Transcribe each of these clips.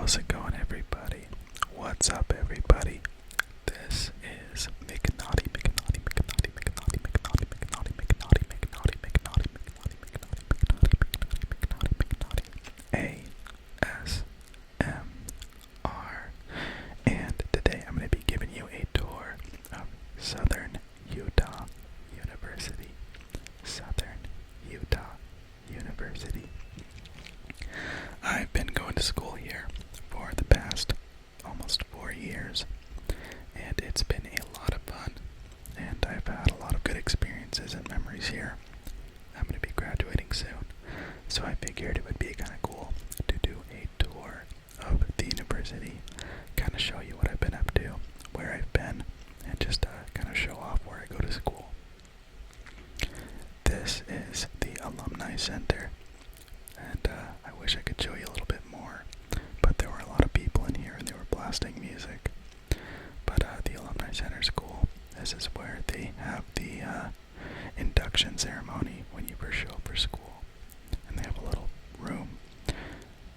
How's it going, everybody? What's up, everybody? This is McNaughty, McNaughty, McNaughty, McNaughty, McNaughty, McNaughty, McNaughty, McNaughty, McNaughty, McNaughty, McNaughty, McNaughty, ASMR. And today I'm going to be giving you a tour of Southern Utah University. Southern Utah University. I've been going to school here for the past almost 4 years, and it's been a lot of fun, and I've had a lot of good experiences and memories here. I'm going to be graduating soon, so I figured it would be kind of cool to do a tour of the university, kind of show you what I've been up to, where I've been, and just kind of show off where I go to school. This is the Alumni Center, and I wish I could show you a little bit more, but there were a lot of people in here and they were blasting music. But the Alumni Center is cool. This is where they have the induction ceremony when you first show up for school. And they have a little room,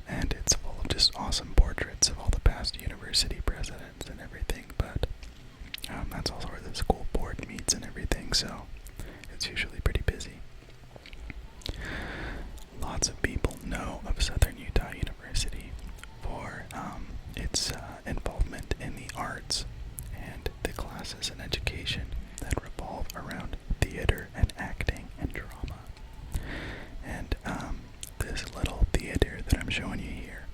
and it's full of just awesome portraits of all the past university presidents and everything. But that's also where the school board meets and everything, so it's usually pretty busy. Lots of people know of Southern Utah University for its involvement in the arts and the classes and education that revolve around theater and acting and drama. And this little theater that I'm showing you here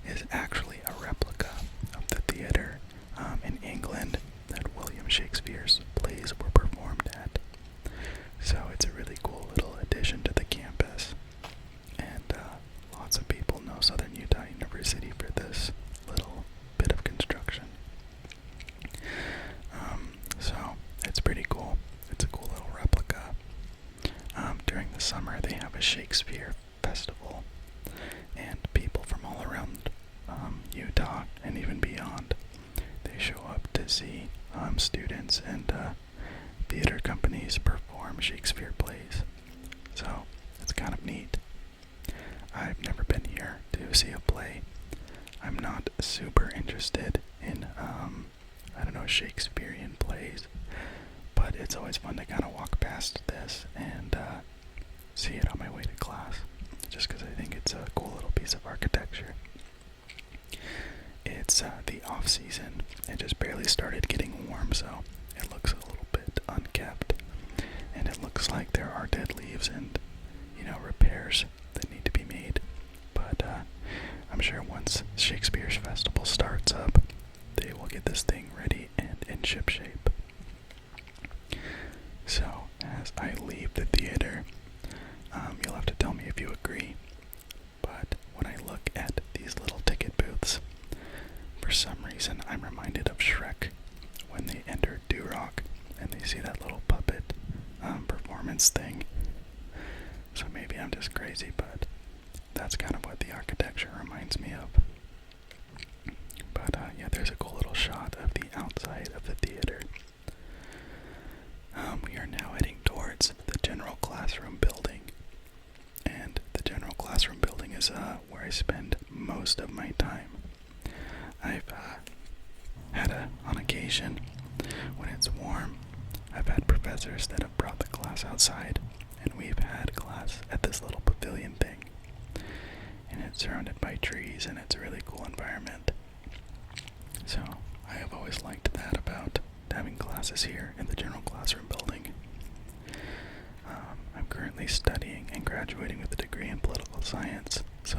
is actually a replica of the theater in England that William Shakespeare's plays were performed at. So it's a really cool little addition to the campus. And lots of people know Southern Utah University for this little bit of construction. So it's pretty cool. It's a cool little replica. During the summer they have a Shakespeare festival, and people from all around Utah and even beyond, they show up to see students and theater companies perform Shakespeare plays. So it's kind of neat. I've never been here to see a play. I'm not super interested in, Shakespearean plays, but it's always fun to kind of walk past this and see it on my way to class, just because I think it's a cool little piece of architecture. It's the off-season. It just barely started getting warm, so it looks a little bit unkept, and it looks like there are dead leaves and, repairs that need to be made. But I'm sure once Shakespeare's festival starts up, they will get this thing ready and in ship shape. So as I leave the theater, you'll have to tell me if you agree, but when I look at these little ticket booths, for some reason I'm reminded of Shrek when they enter Duroc and they see that little puppet performance thing. So maybe I'm just crazy, but that's kind of what the architecture reminds me of. But yeah, there's a cool little shot of the outside of the theater. We are now heading towards the general classroom building. And the general classroom building is where I spend most of my time. I've had on occasion, when it's warm, I've had professors that have brought the class outside, and we've had class at this little pavilion thing. And it's surrounded by trees, and it's a really cool environment. So I have always liked that about having classes here in the general classroom building. I'm currently studying and graduating with a degree in political science, so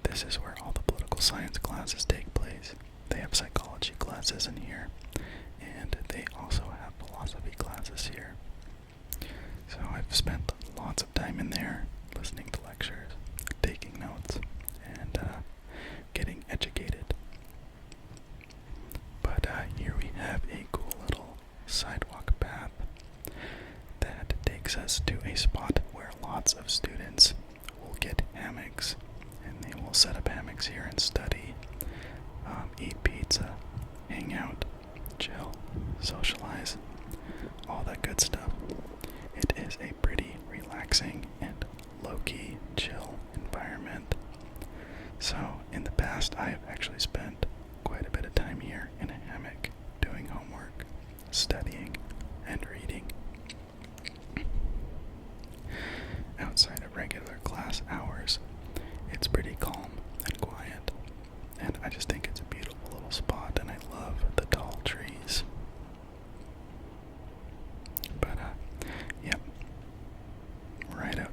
this is where all the political science classes take place. They have psychology classes in here, and they also have philosophy classes here. So I've spent lots of time in there listening to lectures, taking notes, and getting educated. But here we have a cool little sidewalk path that takes us to a spot where lots of students will get hammocks, and they will set up hammocks here and study, eat pizza, hang out, chill, socialize, all that good stuff. It is a pretty relaxing and low-key chill environment. So in the past I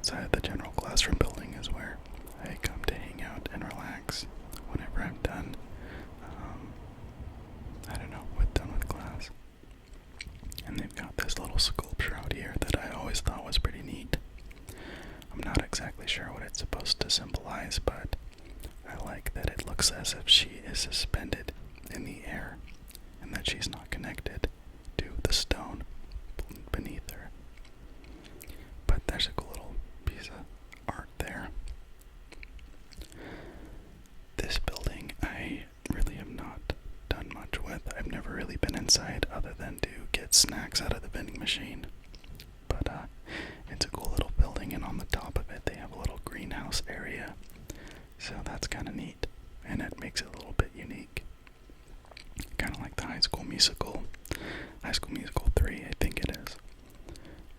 outside of the general classroom building is where I come to hang out and relax whenever I'm done, done with class. And they've got this little sculpture out here that I always thought was pretty neat. I'm not exactly sure what it's supposed to symbolize, but I like that it looks as if she is suspended in the air and that she's not connected to the stone beneath her. But there's a cool little piece of art there. This building I really have not done much with. I've never really been inside other than to get snacks out of the vending machine. But it's a cool little building, and on the top of it they have a little greenhouse area. So that's kind of neat, and it makes it a little bit unique. Kind of like the High School Musical 3, I think it is.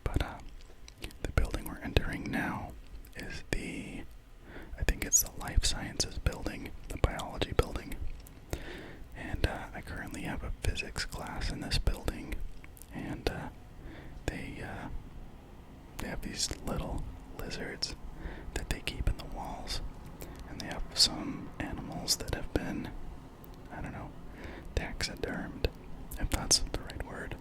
But the building we're entering now is I think it's the Life Sciences building, the biology building. And I currently have a physics class in this building, and they have these little lizards that they keep in the walls, and they have some animals that have been, taxidermed, if that's the right word.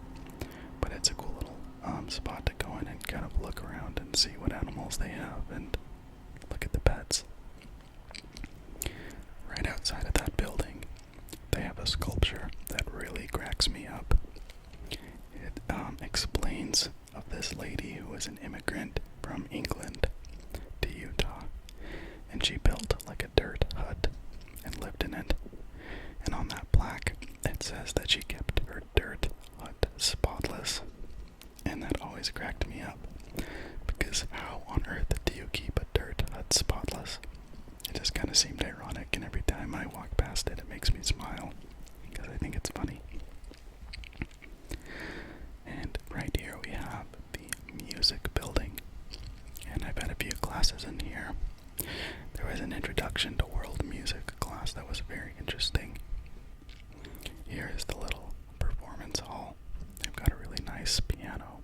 But it's a cool little spot to go in and kind of look around and see what animals they have and look at the pets. Right outside of that building, they have a sculpture that really cracks me up. It explains of this lady who was an immigrant from England to Utah, and she built like a dirt hut and lived in it. And on that plaque, it says that she kept her dirt hut spotless, and that always cracked me up, because how on earth do you keep a dirt hut spotless? It just kind of seemed ironic, and every time I walk past it, it makes me smile, because I think it's funny. And right here we have the music building, and I've had a few classes in here. There was an introduction to world music class that was very interesting. Here is the little performance hall. They've got a really nice piano.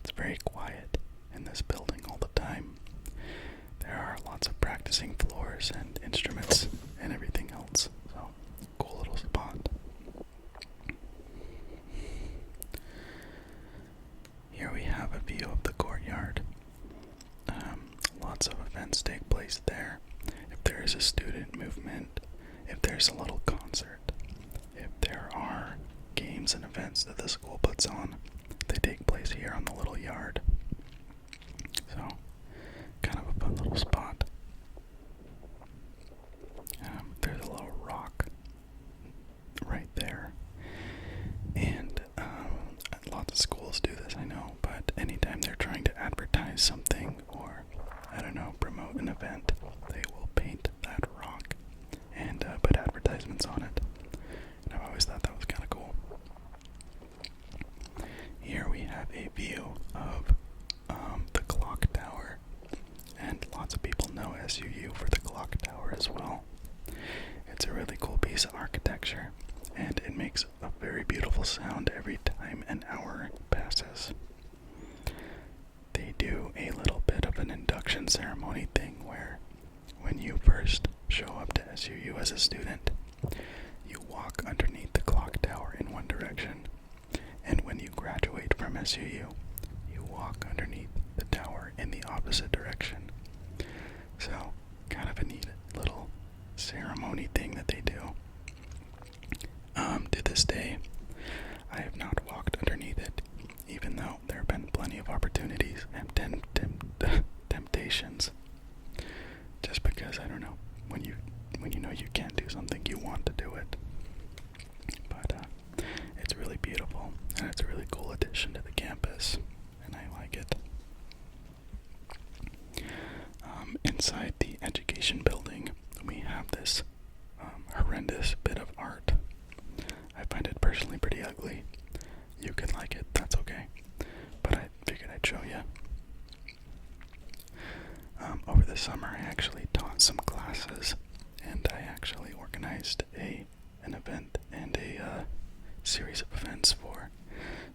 It's very quiet in this building all the time. There are lots of practicing floors and instruments and everything else. So, cool little spot. Here we have a view of the courtyard. Lots of events take place there. If there is a student movement, if there's a little concert, if there are games and events that the school puts on, they take place here on the little yard. So, kind of a fun little spot. There's a little rock right there. And lots of schools do this, I know, but anytime they're trying to advertise something or, promote an event, they will paint that rock and put advertisements on it. And I've always thought that was kind of cool. Here we have a view of the clock tower, and lots of people know SUU for the clock tower as well. It's a really cool piece of architecture, and it makes a very beautiful sound every time an hour passes. They do a little bit of an induction ceremony thing where when you first show up to SUU as a student, you walk underneath the clock tower in one direction, and when you graduate from SUU, you walk underneath the tower in the opposite direction. So, kind of a neat little ceremony thing that they do. To this day, I have not walked underneath it, even though there have been plenty of opportunities and temptations. Just because, when you know you can't do something, you want to do it. But it's really beautiful, and it's a really cool addition to the campus, and I like it. Inside the education building, we have this horrendous bit of art. I find it personally pretty ugly. You can like it, that's okay. But I figured I'd show you. Over the summer, I actually taught some classes, and I actually organized an event and a series of events for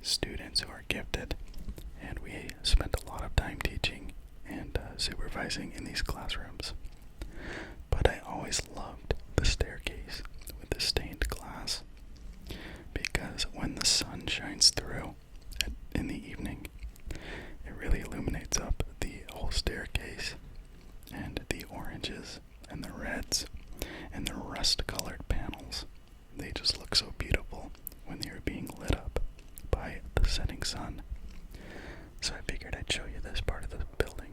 students who are gifted. And we spent a lot of time teaching and socializing in these classrooms. But I always loved the staircase with the stained glass, because when the sun shines through in the evening, it really illuminates up the whole staircase, and the oranges and the reds and the rust-colored panels, they just look so beautiful when they are being lit up by the setting sun. So I figured I'd show you this part of the building.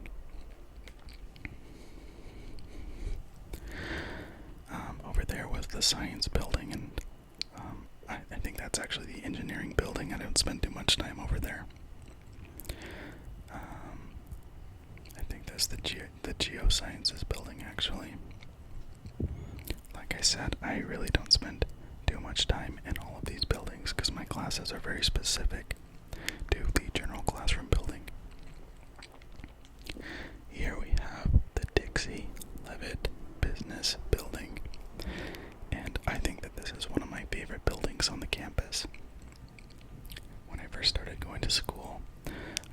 Over there was the science building, and I think that's actually the engineering building. I don't spend too much time over there. I think that's the geosciences building, actually. Like I said, I really don't spend too much time in all of these buildings because my classes are very specific to the general classroom building. Here we have the Dixie Levitt Business Building, and I think that this is one of my favorite buildings on the campus. When I first started going to school,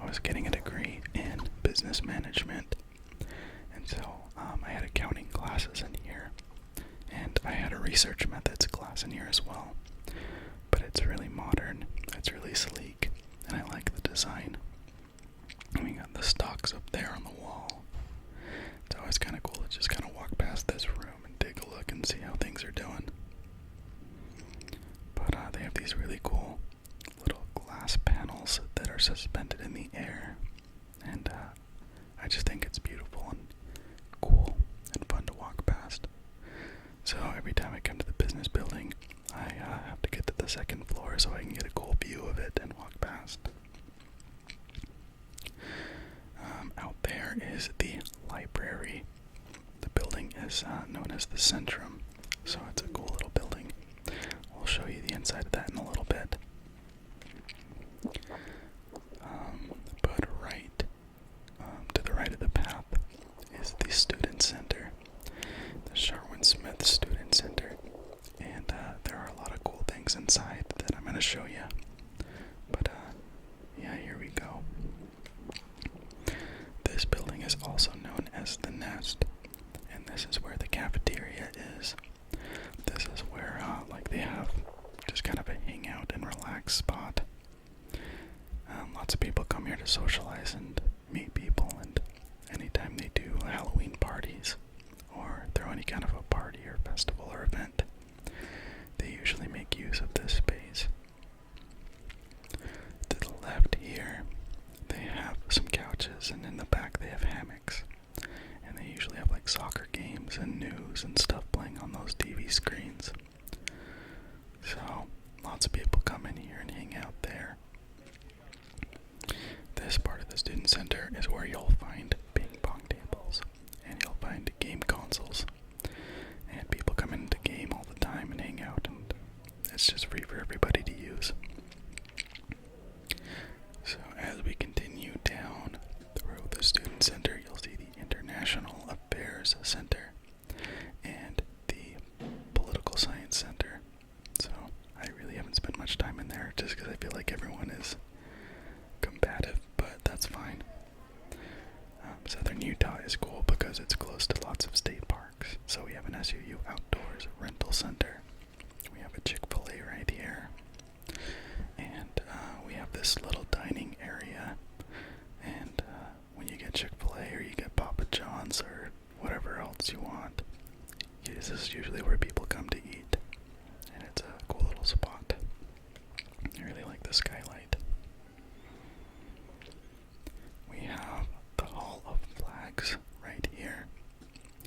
I was getting a degree in business management, and so I had accounting classes in here, and I had a research methods class in here as well. But it's really modern, it's really sleek, and I like the design. And we got the stocks up there on the wall. It's always kind of cool to just kind of walk past this room and take a look and see how things are doing. But they have these really cool little glass panels that are suspended in the air, and I just think it's beautiful and cool and fun to walk past. So every time I come to the business building, I have to get to the second floor so I can get a cool view of it and walk past. Out there is the library. The building is known as the Centrum, so it's a cool little building. I'll show you the inside of that in a little bit. But right to the right of the path is the Student Center, the Sherwin Smith Student Center, and there are a lot of cool things inside that I'm going to show you. But yeah, here we go. This building is also known as the Nest, and this is where the cafeteria is. This is where like they have just kind of a hangout and relax spot. Lots of people come here to socialize and meet people, and anytime they do Halloween parties or throw any kind of a party or festival or event, they usually make use of this space. To the left here, they have some couches, and in the back they have hammocks, and they usually have like soccer games and news and stuff playing on those TV screens. So lots of people come in here and hang out there. This part of the student center is where you'll find ping pong tables, and you'll find game consoles, and people come in to game all the time and hang out, and it's just free for everybody to use. So as we continue down through the student center, you'll see the International Affairs Center and the Political Science Center. So I really haven't spent much time in there just because I feel like everyone is combative, but that's fine. Southern Utah is cool because it's close to lots of state parks. So we have an SUU Outdoors Rental Center. We have a Chick-fil-A right here. And we have this little dining area. And when you get Chick-fil-A or you get Papa John's or whatever else you want, this is usually where people come to eat. And it's a cool little spot. I really like the skylight. We have the Hall of Flags right here.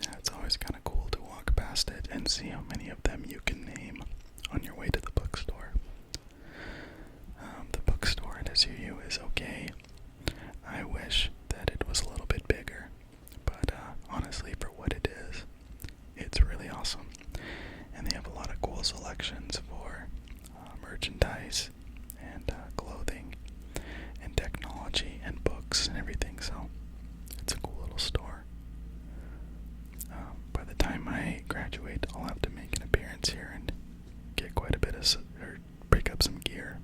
Yeah, it's always kind of cool to walk past it and see how many of them you can name on your way to the bookstore. The bookstore at SUU is okay. I wish that it was a little bit bigger, but honestly, for what it is, it's really awesome. And they have a lot of cool selections for merchandise and clothing and technology and books and everything, so it's a cool little store. By the time I graduate, I'll have to make an appearance here and get quite a bit of, or break up some gear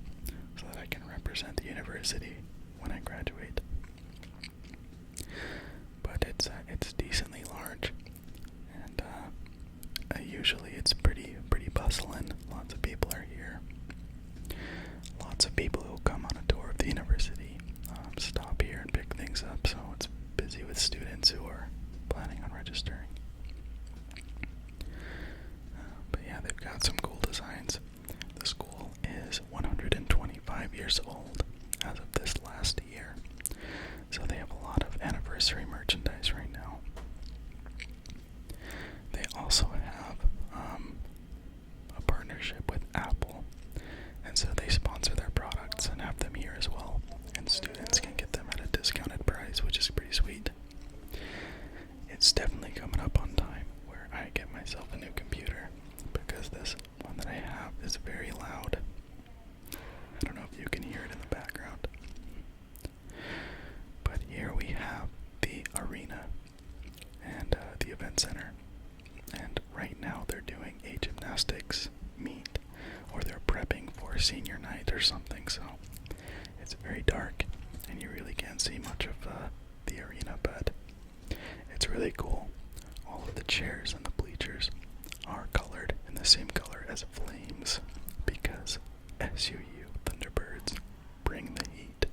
so that I can represent the university when I graduate. But it's large, and usually it's pretty bustling. Lots of people are here. Lots of people who come on a tour of the university stop here and pick things up, so it's busy with students who are planning on registering. But yeah, they've got some cool designs. The school is 125 years old as of this last year, so they have a lot of anniversary merchandise right now. They also have a partnership with Apple, and so they sponsor their products and have them here as well, and students can get them at a discounted price, which is pretty sweet. It's definitely coming up on time where I get myself a new computer, because this one that I have is very loud. I don't know if you can hear it in the background. But here we have the arena and the event center. And right now they're doing a gymnastics meet, or they're prepping for senior night or something, so it's very dark and you really can't see much of the arena, but it's really cool. All of the chairs and the bleachers are colored in the same color as flames, because SUU Thunderbirds bring the heat.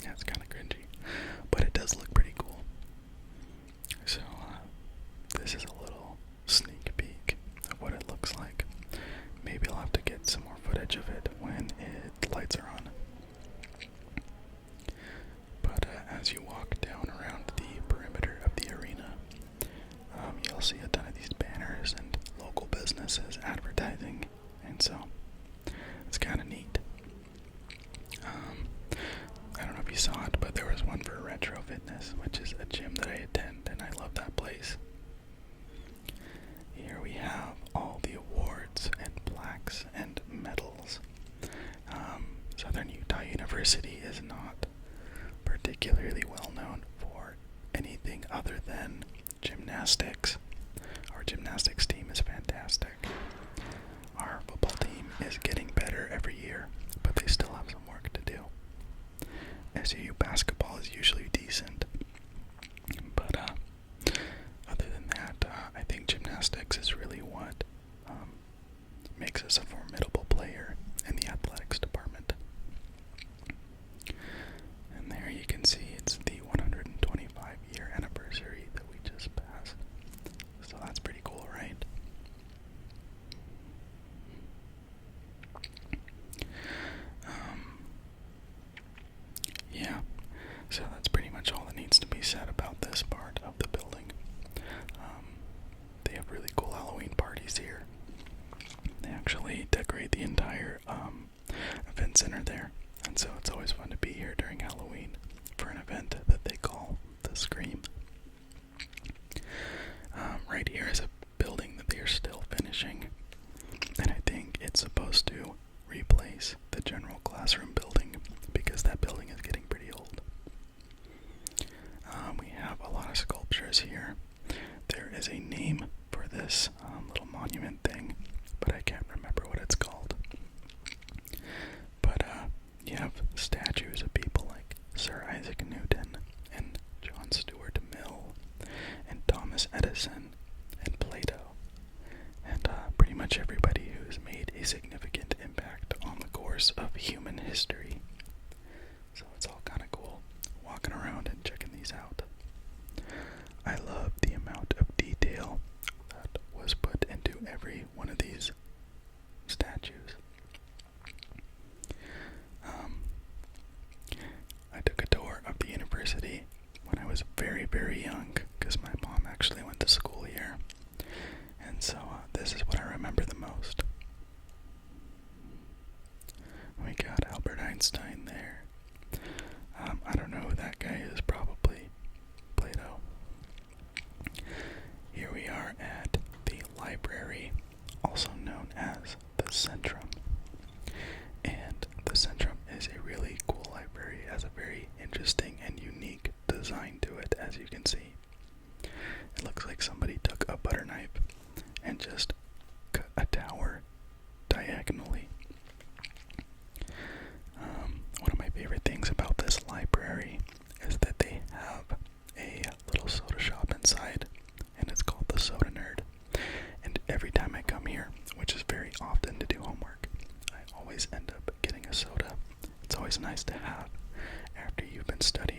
That's kind of cringy, but it does look pretty cool. So this is a little sneak peek of what it looks like. Maybe I'll have to get some more footage of it when the lights are on. But as you walk down around the perimeter of the arena, you'll see a ton of these banners and local businesses advertising, and so it's kind of neat. I don't know if you saw it, but there was one for Retro Fitness, which is a gym that I attend, and I love that place. Here we have all the awards and plaques and medals. Southern Utah University is not particularly well known for anything other than gymnastics. Our gymnastics team is fantastic. Our football team is getting better every year, but they still have some work to do. SUU basketball is usually decent, but other than that, I think gymnastics is really what makes us a formidable player in the athletics department. And there you can see it's the 125-year anniversary that we just passed. So that's pretty cool, right? Yeah, so that's pretty much all that needs to be said about this part of the building. They have really cool Halloween parties here. They actually decorate the entire event center there, and so it's always fun to be here during Halloween for an event that they call the Scream. Right here is a building that they are still finishing, and I think it's supposed to replace the general classroom building, because that building is getting pretty old. We have a lot of sculptures here. There is a name for this little monument thing, but I can't remember what it's called. But you have statues of people like Sir Isaac Newton and John Stuart Mill and Thomas Edison and Plato, and pretty much everybody who's made a significant impact on the course of human history. So it's all kind of cool walking around and checking these out. I love the amount of detail that was put into every one of these statues. I took a tour of the university when I was very, very young, because my mom actually went to school here, and so this is what I remember the most. We got Albert Einstein there. I don't know who that guy is, probably Plato. Here we are at the library, also known as the Centrum. And the Centrum is a really cool library. It has a very interesting and unique design to it, as you can see. It looks like somebody took a butter knife and just cut a tower diagonally. One of my favorite things about this library is that they have a little soda shop inside studying.